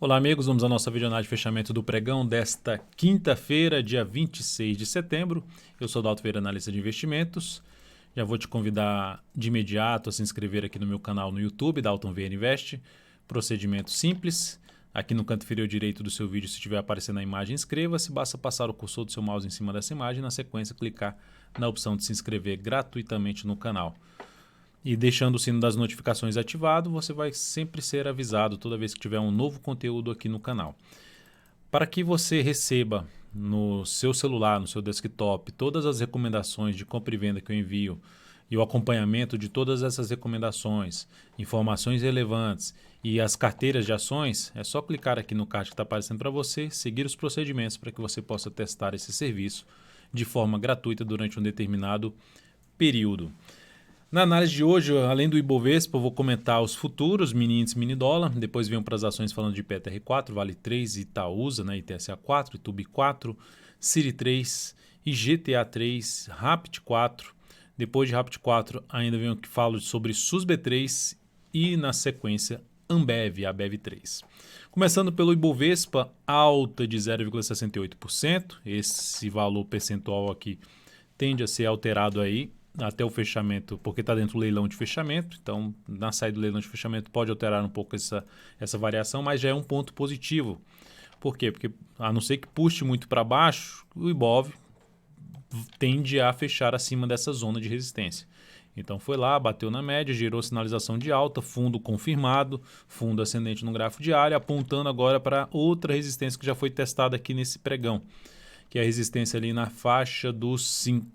Olá amigos, vamos à nossa videoanálise de fechamento do pregão desta quinta-feira, dia 26 de setembro. Eu sou o Dalton Vieira, analista de investimentos. Já vou te convidar de imediato a se inscrever aqui no meu canal no YouTube, Dalton Vieira Invest. Procedimento simples. Aqui no canto inferior direito do seu vídeo, se estiver aparecendo a imagem, inscreva-se. Basta passar o cursor do seu mouse em cima dessa imagem e na sequência clicar na opção de se inscrever gratuitamente no canal. E deixando o sino das notificações ativado, você vai sempre ser avisado toda vez que tiver um novo conteúdo aqui no canal. Para que você receba no seu celular, no seu desktop, todas as recomendações de compra e venda que eu envio e o acompanhamento de todas essas recomendações, informações relevantes e as carteiras de ações, é só clicar aqui no card que está aparecendo para você, seguir os procedimentos para que você possa testar esse serviço de forma gratuita durante um determinado período. Na análise de hoje, além do Ibovespa, eu vou comentar os futuros, mini índice, mini dólar. Depois venho para as ações falando de PTR4, Vale 3, Itaúsa, né, ITSA 4, Itubi 4, Siri 3, IGTA 3, Rapid 4. Depois de Rapid 4, ainda venho que falo sobre SUSB 3 e, na sequência, Ambev, Abev 3. Começando pelo Ibovespa, alta de 0,68%. Esse valor percentual aqui tende a ser alterado aí até o fechamento, porque está dentro do leilão de fechamento, então na saída do leilão de fechamento pode alterar um pouco essa variação, mas já é um ponto positivo. Por quê? Porque a não ser que puxe muito para baixo, o Ibov tende a fechar acima dessa zona de resistência. Então foi lá, bateu na média, gerou sinalização de alta, fundo confirmado, fundo ascendente no gráfico diário, apontando agora para outra resistência que já foi testada aqui nesse pregão, que é a resistência ali na faixa dos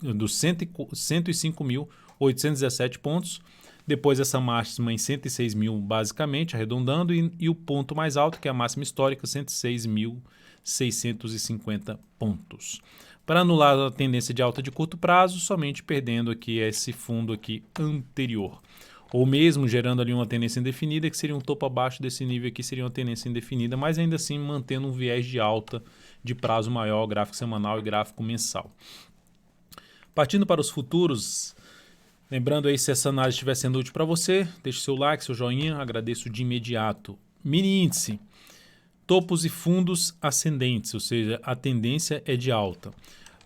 105.817 pontos. Depois essa máxima em 106 mil, basicamente, arredondando, e o ponto mais alto, que é a máxima histórica, 106.650 pontos. Para anular a tendência de alta de curto prazo, somente perdendo aqui esse fundo aqui anterior. Ou mesmo gerando ali uma tendência indefinida, que seria um topo abaixo desse nível aqui, seria uma tendência indefinida, mas ainda assim mantendo um viés de alta de prazo maior, gráfico semanal e gráfico mensal. Partindo para os futuros, lembrando aí, se essa análise estiver sendo útil para você, deixe seu like, seu joinha, agradeço de imediato. Mini índice, topos e fundos ascendentes, ou seja, a tendência é de alta.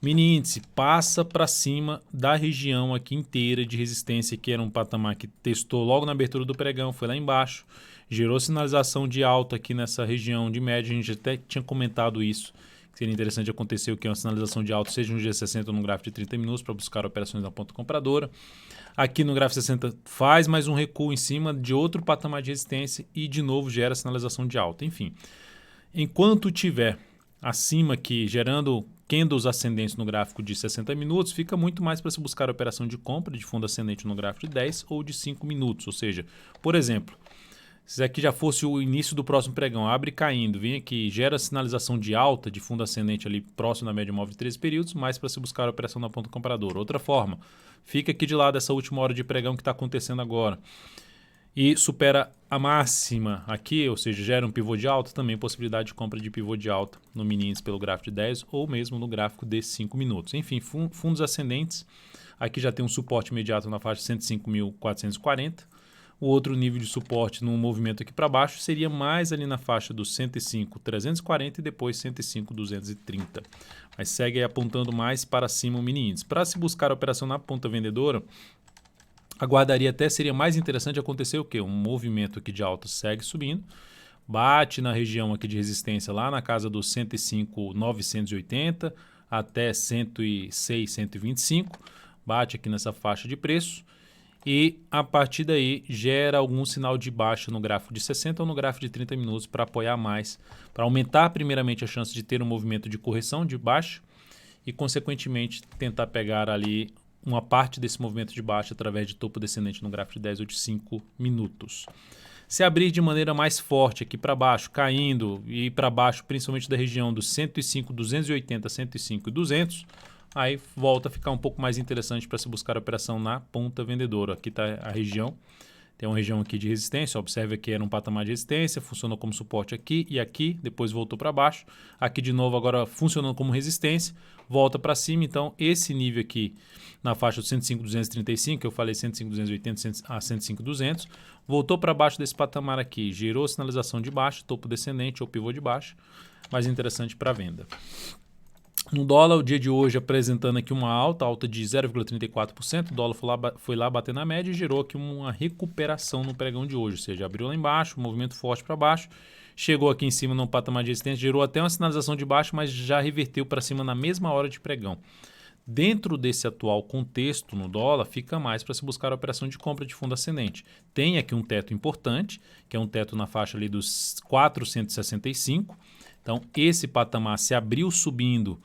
Mini índice passa para cima da região aqui inteira de resistência, que era um patamar que testou logo na abertura do pregão, foi lá embaixo, gerou sinalização de alta aqui nessa região de média. A gente até tinha comentado isso, que seria interessante acontecer o que é uma sinalização de alta, seja no G60 ou no gráfico de 30 minutos, para buscar operações na ponta compradora. Aqui no gráfico 60 faz mais um recuo em cima de outro patamar de resistência e de novo gera sinalização de alta. Enfim, enquanto tiver acima aqui, gerando candles ascendentes no gráfico de 60 minutos, fica muito mais para se buscar a operação de compra de fundo ascendente no gráfico de 10 ou de 5 minutos. Ou seja, por exemplo, se aqui já fosse o início do próximo pregão, abre caindo, vem aqui, gera sinalização de alta de fundo ascendente ali próximo da média móvel de 13 períodos, mais para se buscar a operação na ponta compradora. Outra forma, fica aqui de lado essa última hora de pregão que está acontecendo agora e supera a máxima aqui, ou seja, gera um pivô de alta, também possibilidade de compra de pivô de alta no mini índice pelo gráfico de 10 ou mesmo no gráfico de 5 minutos. Enfim, fundos ascendentes, aqui já tem um suporte imediato na faixa de 105.440. O outro nível de suporte no movimento aqui para baixo seria mais ali na faixa dos 105.340 e depois 105.230. Mas segue aí apontando mais para cima o mini índice. Para se buscar a operação na ponta vendedora, aguardaria até, seria mais interessante acontecer o quê? Um movimento aqui de alta segue subindo, bate na região aqui de resistência lá na casa dos 105.980 até 106, 125, bate aqui nessa faixa de preço e a partir daí gera algum sinal de baixa no gráfico de 60 ou no gráfico de 30 minutos para apoiar mais, para aumentar primeiramente a chance de ter um movimento de correção de baixa e consequentemente tentar pegar ali uma parte desse movimento de baixa através de topo descendente no gráfico de 10 ou de 5 minutos. Se abrir de maneira mais forte aqui para baixo, caindo e para baixo principalmente da região dos 105.280, 105.200, aí volta a ficar um pouco mais interessante para se buscar a operação na ponta vendedora. Aqui está a região Tem uma região aqui de resistência, observe que era um patamar de resistência, funcionou como suporte aqui e aqui, depois voltou para baixo. Aqui de novo agora funcionando como resistência, volta para cima. Então esse nível aqui na faixa de 105.235, que eu falei 105.280 a 105.200, voltou para baixo desse patamar aqui, gerou sinalização de baixo, topo descendente ou pivô de baixo, mais interessante para venda. No dólar, o dia de hoje apresentando aqui uma alta de 0,34%, o dólar foi lá bater na média e gerou aqui uma recuperação no pregão de hoje, ou seja, abriu lá embaixo, movimento forte para baixo, chegou aqui em cima no patamar de resistência, gerou até uma sinalização de baixo, mas já reverteu para cima na mesma hora de pregão. Dentro desse atual contexto no dólar, fica mais para se buscar a operação de compra de fundo ascendente. Tem aqui um teto importante, que é um teto na faixa ali dos 465. Então, esse patamar se abriu subindo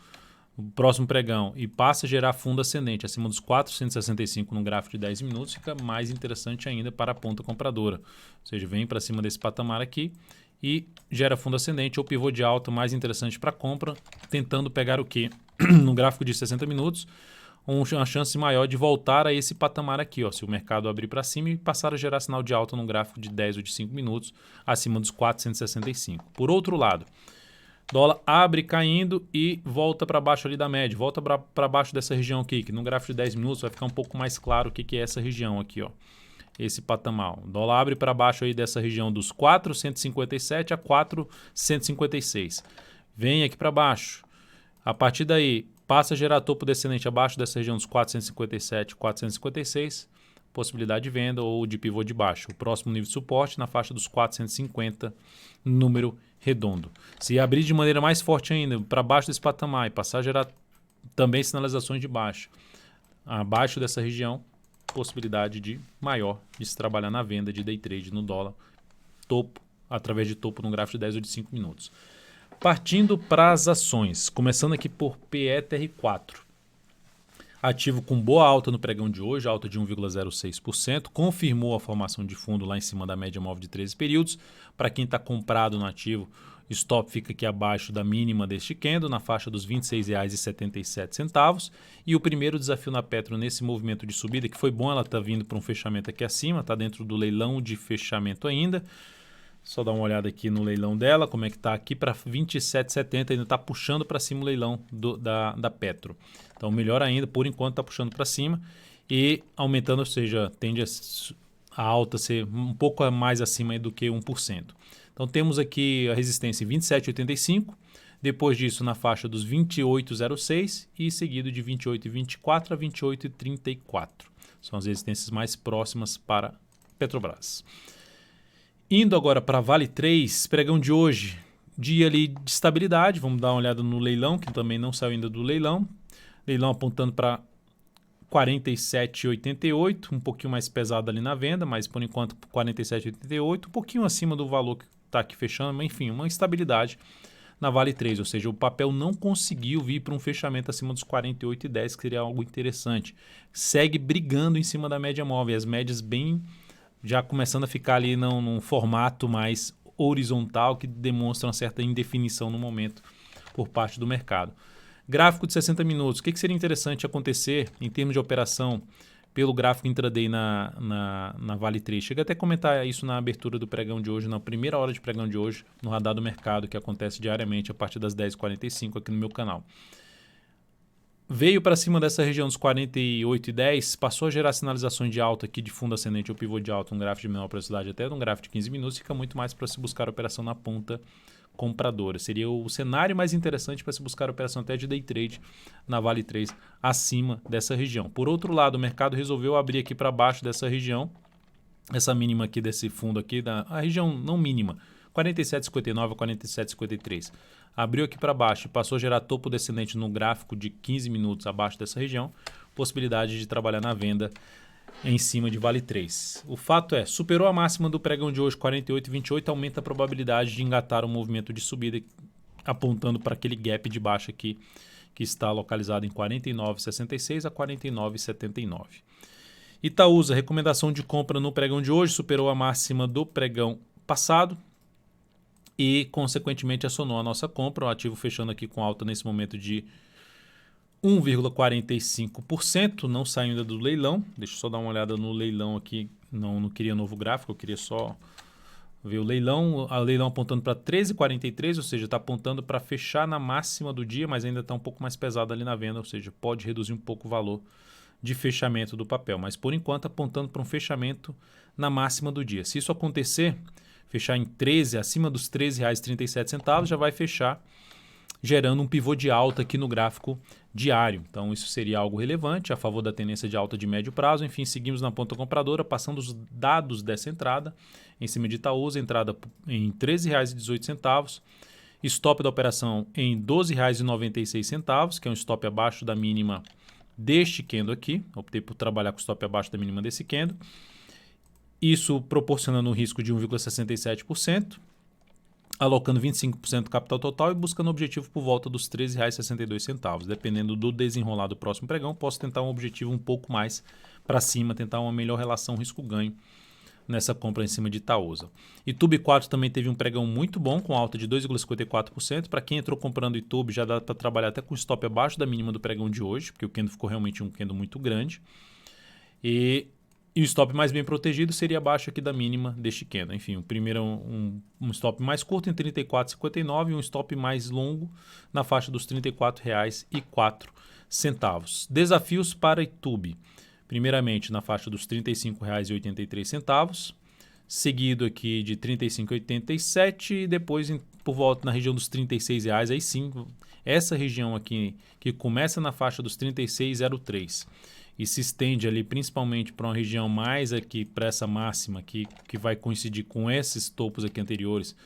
o próximo pregão e passa a gerar fundo ascendente acima dos 465 no gráfico de 10 minutos, fica mais interessante ainda para a ponta compradora. Ou seja, vem para cima desse patamar aqui e gera fundo ascendente ou pivô de alta mais interessante para compra, tentando pegar o quê? No gráfico de 60 minutos, uma chance maior de voltar a esse patamar aqui, ó, se o mercado abrir para cima e passar a gerar sinal de alta no gráfico de 10 ou de 5 minutos, acima dos 465. Por outro lado, dólar abre caindo e volta para baixo ali da média, volta para baixo dessa região aqui, que no gráfico de 10 minutos vai ficar um pouco mais claro o que é essa região aqui, ó. Esse patamar. O dólar abre para baixo aí dessa região dos 457 a 456. Vem aqui para baixo. A partir daí, passa a gerar topo descendente abaixo dessa região dos 457, 456, possibilidade de venda ou de pivô de baixo. O próximo nível de suporte na faixa dos 450, número redondo. Se abrir de maneira mais forte ainda, para baixo desse patamar e passar a gerar também sinalizações de baixo, abaixo dessa região, possibilidade de maior de se trabalhar na venda de day trade no dólar, topo, através de topo no gráfico de 10 ou de 5 minutos. Partindo para as ações, começando aqui por PETR4. Ativo com boa alta no pregão de hoje, alta de 1,06%, confirmou a formação de fundo lá em cima da média móvel de 13 períodos. Para quem está comprado no ativo, stop fica aqui abaixo da mínima deste candle, na faixa dos R$ 26,77. E o primeiro desafio na Petro nesse movimento de subida, que foi bom, ela está vindo para um fechamento aqui acima, está dentro do leilão de fechamento ainda. Só dar uma olhada aqui no leilão dela, como é que está aqui para 27,70, ainda está puxando para cima o leilão da Petro. Então, melhor ainda, por enquanto está puxando para cima e aumentando, ou seja, tende a alta ser um pouco mais acima do que 1%. Então, temos aqui a resistência em 27,85, depois disso na faixa dos 28,06 e seguido de 28,24 a 28,34. São as resistências mais próximas para Petrobras. Indo agora para Vale 3, pregão de hoje, dia ali de estabilidade, vamos dar uma olhada no leilão, que também não saiu ainda do leilão. Leilão apontando para 47,88, um pouquinho mais pesado ali na venda, mas por enquanto 47,88, um pouquinho acima do valor que está aqui fechando, mas enfim, uma estabilidade na Vale 3, ou seja, o papel não conseguiu vir para um fechamento acima dos 48,10, que seria algo interessante. Segue brigando em cima da média móvel, as médias bem já começando a ficar ali num formato mais horizontal, que demonstra uma certa indefinição no momento por parte do mercado. Gráfico de 60 minutos. O que seria interessante acontecer em termos de operação pelo gráfico intraday na Vale 3? Chega até a comentar isso na abertura do pregão de hoje, na primeira hora de pregão de hoje, no radar do mercado, que acontece diariamente a partir das 10h45 aqui no meu canal. Veio para cima dessa região dos 48,10, passou a gerar sinalizações de alta aqui de fundo ascendente ou pivô de alta, um gráfico de menor velocidade até um gráfico de 15 minutos, fica muito mais para se buscar a operação na ponta compradora. Seria o cenário mais interessante para se buscar a operação até de day trade na Vale 3 acima dessa região. Por outro lado, o mercado resolveu abrir aqui para baixo dessa região, essa mínima aqui desse fundo aqui, a região não mínima, 47,59 a 47,53. Abriu aqui para baixo e passou a gerar topo descendente no gráfico de 15 minutos abaixo dessa região, possibilidade de trabalhar na venda em cima de Vale 3. O fato é, superou a máxima do pregão de hoje, 48,28, aumenta a probabilidade de engatar um movimento de subida, apontando para aquele gap de baixa aqui, que está localizado em 49,66 a 49,79. Itaúsa, recomendação de compra no pregão de hoje, superou a máxima do pregão passado e, consequentemente, acionou a nossa compra. O ativo fechando aqui com alta nesse momento de 1,45%, não saiu ainda do leilão. Deixa eu só dar uma olhada no leilão aqui não queria novo gráfico, eu queria só ver o leilão apontando para 13,43, ou seja, está apontando para fechar na máxima do dia, mas ainda está um pouco mais pesado ali na venda, ou seja, pode reduzir um pouco o valor de fechamento do papel, mas por enquanto apontando para um fechamento na máxima do dia. Se isso acontecer, fechar em 13, acima dos R$ 13,37, já vai fechar gerando um pivô de alta aqui no gráfico diário. Então isso seria algo relevante a favor da tendência de alta de médio prazo. Enfim, seguimos na ponta compradora, passando os dados dessa entrada em cima de Itaúsa, entrada em R$ 13,18, stop da operação em R$ 12,96, que é um stop abaixo da mínima deste candle aqui. Optei por trabalhar com stop abaixo da mínima desse candle. Isso proporcionando um risco de 1,67%. Alocando 25% do capital total e buscando o objetivo por volta dos R$ 13,62. Dependendo do desenrolar do próximo pregão, posso tentar um objetivo um pouco mais para cima, tentar uma melhor relação risco-ganho nessa compra em cima de Itaúsa. YouTube 4 também teve um pregão muito bom, com alta de 2,54%. Para quem entrou comprando YouTube, já dá para trabalhar até com stop abaixo da mínima do pregão de hoje, porque o candle ficou realmente um candle muito grande. E o stop mais bem protegido seria abaixo aqui da mínima deste candle. Enfim, o primeiro é um stop mais curto em R$ 34,59 e um stop mais longo na faixa dos R$ 34,04. Desafios para YouTube. Primeiramente na faixa dos R$ 35,83, seguido aqui de R$ 35,87 e depois por volta na região dos R$ 36,00. Aí sim, essa região aqui que começa na faixa dos R$ 36,03. E se estende ali principalmente para uma região mais aqui, para essa máxima aqui, que vai coincidir com esses topos aqui anteriores,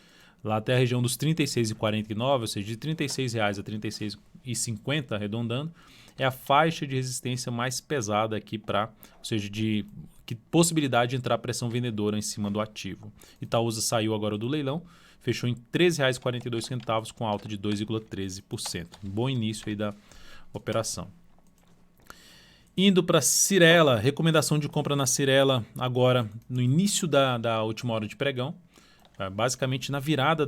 lá até a região dos R$ 36,49, ou seja, de R$ 36,00 a R$ 36,50, arredondando, é a faixa de resistência mais pesada aqui ou seja, de possibilidade de entrar pressão vendedora em cima do ativo. Itaúsa saiu agora do leilão, fechou em R$ 13,42 com alta de 2,13%. Bom início aí da operação. Indo para Cyrela, recomendação de compra na Cyrela agora no início da última hora de pregão, basicamente na virada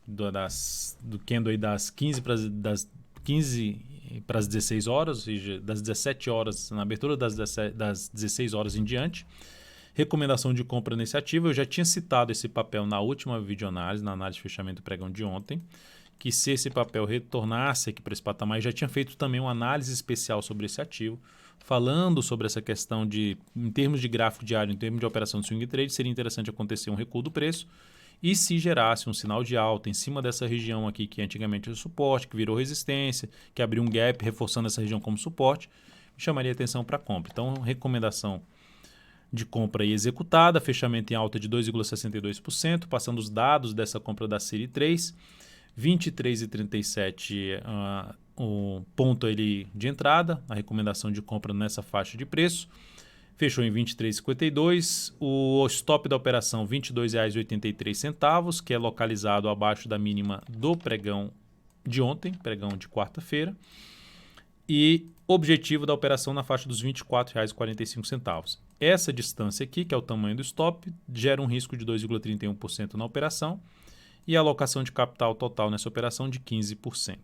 do candle aí das 15 para as 16 horas, ou seja, das 17 horas, na abertura das 16 horas em diante. Recomendação de compra nesse ativo, eu já tinha citado esse papel na última videoanálise, na análise de fechamento do pregão de ontem, que se esse papel retornasse aqui para esse patamar, já tinha feito também uma análise especial sobre esse ativo, falando sobre essa questão de, em termos de gráfico diário, em termos de operação de swing trade, seria interessante acontecer um recuo do preço e se gerasse um sinal de alta em cima dessa região aqui, que antigamente era suporte, que virou resistência, que abriu um gap, reforçando essa região como suporte, me chamaria atenção para compra. Então, recomendação de compra aí executada, fechamento em alta de 2,62%, passando os dados dessa compra da série 3, 23,37 o ponto ali de entrada, a recomendação de compra nessa faixa de preço, fechou em 23,52, o stop da operação R$ 22,83, que é localizado abaixo da mínima do pregão de ontem, pregão de quarta-feira, e objetivo da operação na faixa dos R$ 24,45. Essa distância aqui, que é o tamanho do stop, gera um risco de 2,31% na operação, e a alocação de capital total nessa operação de 15%.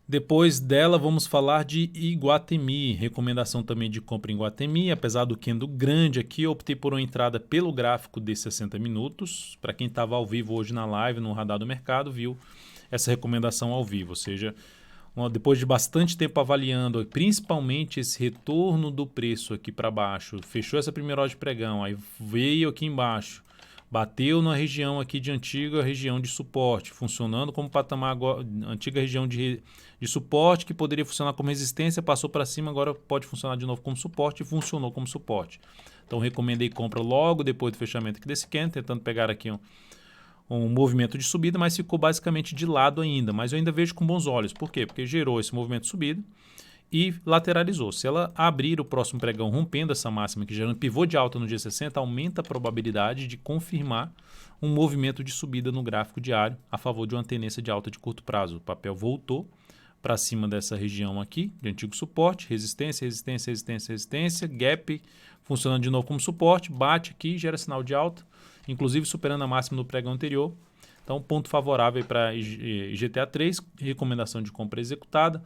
Depois dela, vamos falar de Iguatemi. Recomendação também de compra em Iguatemi. Apesar do candle grande aqui, eu optei por uma entrada pelo gráfico de 60 minutos. Para quem estava ao vivo hoje na live, no Radar do Mercado, viu essa recomendação ao vivo. Ou seja, depois de bastante tempo avaliando, principalmente esse retorno do preço aqui para baixo, fechou essa primeira hora de pregão, aí veio aqui embaixo, bateu na região aqui de antiga região de suporte, funcionando como patamar agora, antiga região de suporte que poderia funcionar como resistência, passou para cima, agora pode funcionar de novo como suporte e funcionou como suporte. Então recomendei compra logo depois do fechamento aqui desse candle, tentando pegar aqui um movimento de subida, mas ficou basicamente de lado ainda. Mas eu ainda vejo com bons olhos. Por quê? Porque gerou esse movimento de subida e lateralizou. Se ela abrir o próximo pregão rompendo essa máxima, que gerando pivô de alta no dia 60, aumenta a probabilidade de confirmar um movimento de subida no gráfico diário a favor de uma tendência de alta de curto prazo. O papel voltou para cima dessa região aqui, de antigo suporte, resistência, resistência, resistência, resistência, gap, funcionando de novo como suporte, bate aqui, gera sinal de alta, inclusive superando a máxima do pregão anterior. Então, ponto favorável para IGTA 3, recomendação de compra executada,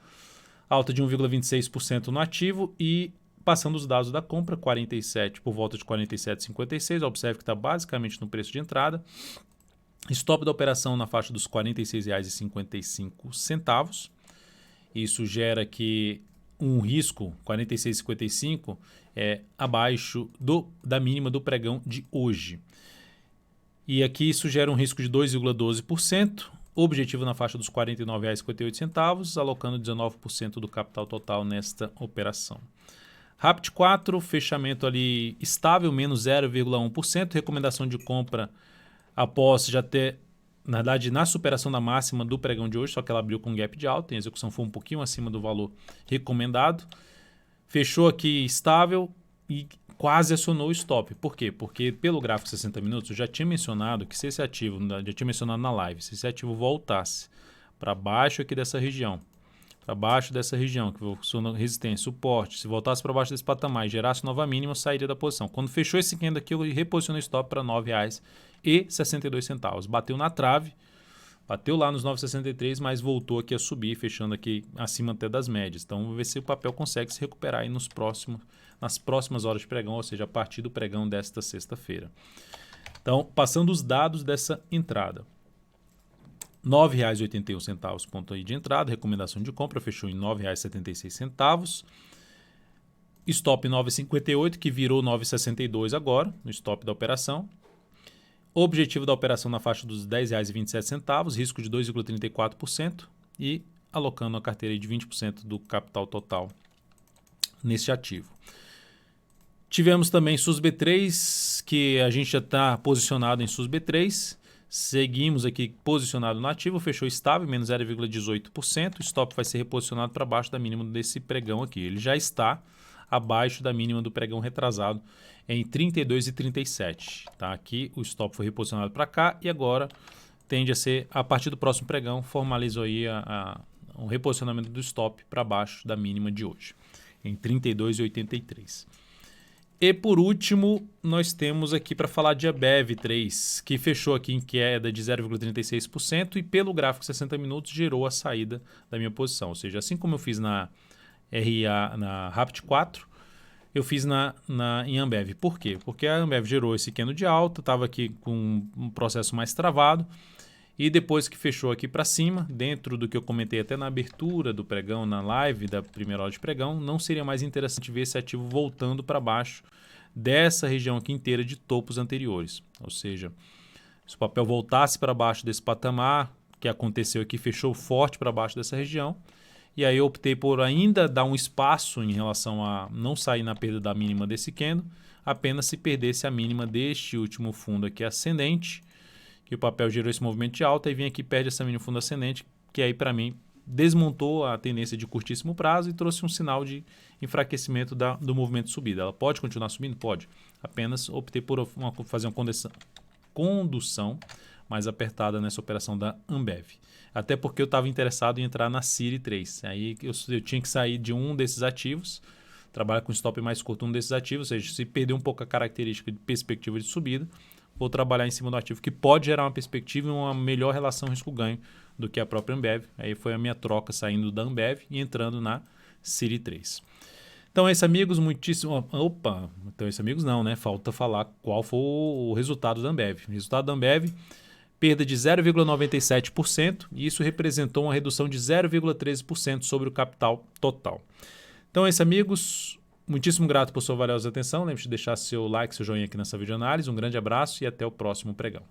alta de 1,26% no ativo e passando os dados da compra, 47 por volta de 47,56, observe que está basicamente no preço de entrada. Stop da operação na faixa dos R$ 46,55. Isso gera aqui um risco, 46,55, abaixo da mínima do pregão de hoje. E aqui isso gera um risco de 2,12%, objetivo na faixa dos R$ 49,58, alocando 19% do capital total nesta operação. Rapid 4, fechamento ali estável, menos 0,1%, recomendação de compra após já ter, na verdade, na superação da máxima do pregão de hoje, só que ela abriu com gap de alta, a execução foi um pouquinho acima do valor recomendado. Fechou aqui estável e quase acionou o stop. Por quê? Porque pelo gráfico 60 minutos eu já tinha mencionado que se esse ativo, já tinha mencionado na live, se esse ativo voltasse para baixo aqui dessa região, para baixo dessa região, que funciona resistência, suporte, se voltasse para baixo desse patamar e gerasse nova mínima, eu sairia da posição. Quando fechou esse candle aqui, eu reposicionei o stop para R$ 9,62. Bateu na trave, bateu lá nos 9,63, mas voltou aqui a subir, fechando aqui acima até das médias. Então, vamos ver se o papel consegue se recuperar aí nas próximas horas de pregão, ou seja, a partir do pregão desta sexta-feira. Então, passando os dados dessa entrada. R$ 9,81 ponto aí de entrada, recomendação de compra, fechou em R$ 9,76. Stop 9,58, que virou 9,62 agora, no stop da operação. Objetivo da operação na faixa dos R$ 10,27, risco de 2,34% e alocando a carteira de 20% do capital total nesse ativo. Tivemos também SUSB3, que a gente já está posicionado em SUSB3. Seguimos aqui posicionado no ativo, fechou estável, menos 0,18%. O stop vai ser reposicionado para baixo da mínima desse pregão aqui. Ele já está abaixo da mínima do pregão retrasado em 32,37. Tá? Aqui o stop foi reposicionado para cá e agora tende a ser, a partir do próximo pregão, formalizou aí um reposicionamento do stop para baixo da mínima de hoje, em 32,83. E por último, nós temos aqui para falar de Ambev 3, que fechou aqui em queda de 0,36% e pelo gráfico 60 minutos gerou a saída da minha posição. Ou seja, assim como eu fiz na Rapid 4, eu fiz em Ambev. Por quê? Porque a Ambev gerou esse candle de alta, estava aqui com um processo mais travado e depois que fechou aqui para cima, dentro do que eu comentei até na abertura do pregão, na live da primeira hora de pregão, não seria mais interessante ver esse ativo voltando para baixo dessa região aqui inteira de topos anteriores. Ou seja, se o papel voltasse para baixo desse patamar, que aconteceu aqui, fechou forte para baixo dessa região, e aí eu optei por ainda dar um espaço em relação a não sair na perda da mínima desse candle, apenas se perdesse a mínima deste último fundo aqui ascendente, que o papel gerou esse movimento de alta e vem aqui e perde essa mínima fundo ascendente, que aí para mim desmontou a tendência de curtíssimo prazo e trouxe um sinal de enfraquecimento do movimento de subida. Ela pode continuar subindo? Pode. Apenas optei por fazer uma condução mais apertada nessa operação da Ambev. Até porque eu estava interessado em entrar na City 3. Aí eu tinha que sair de um desses ativos, trabalhar com stop mais curto um desses ativos, ou seja, se perder um pouco a característica de perspectiva de subida, vou trabalhar em cima do ativo que pode gerar uma perspectiva e uma melhor relação risco-ganho do que a própria Ambev. Aí foi a minha troca saindo da Ambev e entrando na City 3. Então é isso, amigos, muitíssimo... Opa, então é isso, amigos, não, né? Falta falar qual foi o resultado da Ambev. O resultado da Ambev, perda de 0,97% e isso representou uma redução de 0,13% sobre o capital total. Então é isso, amigos. Muitíssimo grato por sua valiosa atenção. Lembre-se de deixar seu like, seu joinha aqui nessa videoanálise. Um grande abraço e até o próximo pregão.